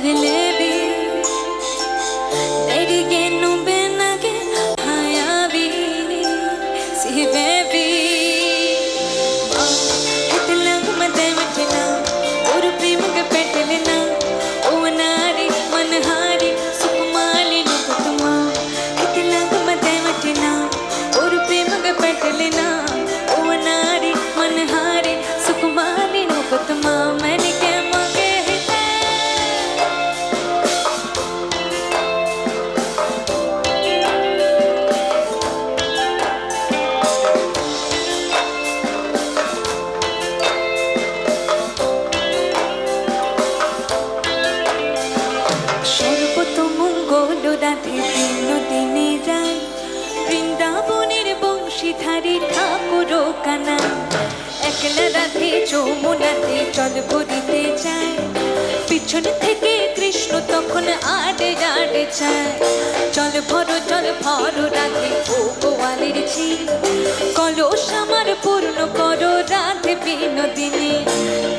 paglevi nerige nubenage hayavi sivevi itlang madematina oru premage petalena owanari manhari sukumali nukutuma itlang madematina oru premage petalena owanari manhari sukumali nukutuma mani ke বংশীধারী ঠাকুর কানা একলা রাধে যমুনাতে জল ভরিতে যায় পিছন থেকে কৃষ্ণ তখন আড়ে আড়ে যায় জল ভরো রাধে ও গোয়ালের ঝি কলস আমার পূর্ণ করো রাধে বিনোদিনী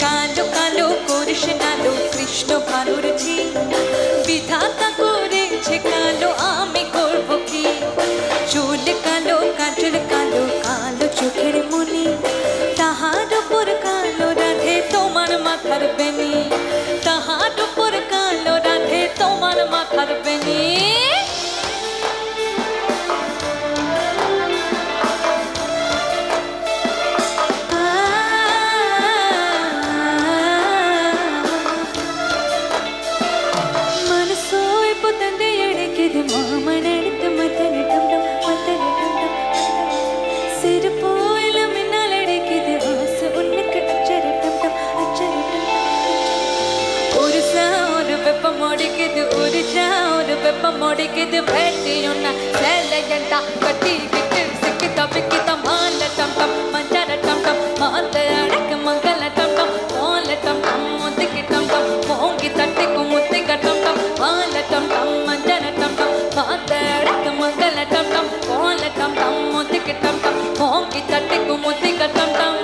কালো কালো করিস নালো কৃষ্ণ ভালোর ঝি বিধাতা করেছে কালো আমি করব কি চুল কালো কাজল কালো কালো চোখের মনি তাহার উপর কালো রাধে তোমার মাথার বেনি তাহার উপর কালো রাধে তোমার মাথার বেনি മനസ്സോയ് പുതന്റെ എടക്കിത് മാമനെടുത്ത് മതന ടം ടം മതന ടം ടം സിർ പോയില മിന്നലടക്കിത് ആസ ഉന്നക്ക് അച്ചര ടം ടം അച്ചര ടം ഒരു സൗര വെപ്പ മോടിക്കിത് ഒരു ചൗര വെപ്പ മോടിക്കിത് ഭേട്ടിയൊന്ന സെലയണ്ട കട്ടി കിട്ട് സിക്കിത പിക്കിത മാല ടം ടം മഞ്ചര ടം ടം മാല അടക്ക മംഗല ടം ടം മോല ടം ടം മുത്തിക്ക് ടം ടം മോങ്കി തട്ടിക്കു മുത്തിക ടം ടം മാല ടം ടം മഞ്ചര ടം ടം മാല അടക്ക മംഗല ടം ടം മോല ടം ടം മുത്തിക്ക് ടം ടം മോങ്കി തട്ടിക്കു മുത്തിക ടം ടം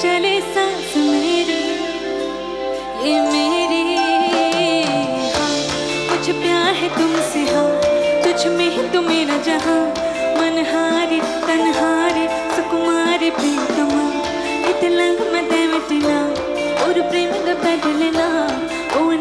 चले सांस मेरी ये मेरी हाँ कुछ प्यार है तुमसे हाँ तुझ में ही तो मेरा जहाँ मनहारी तनहारी सुकुमारी प्रीतमा इतलंग मदे मिटना और प्रेम का बदलना ओ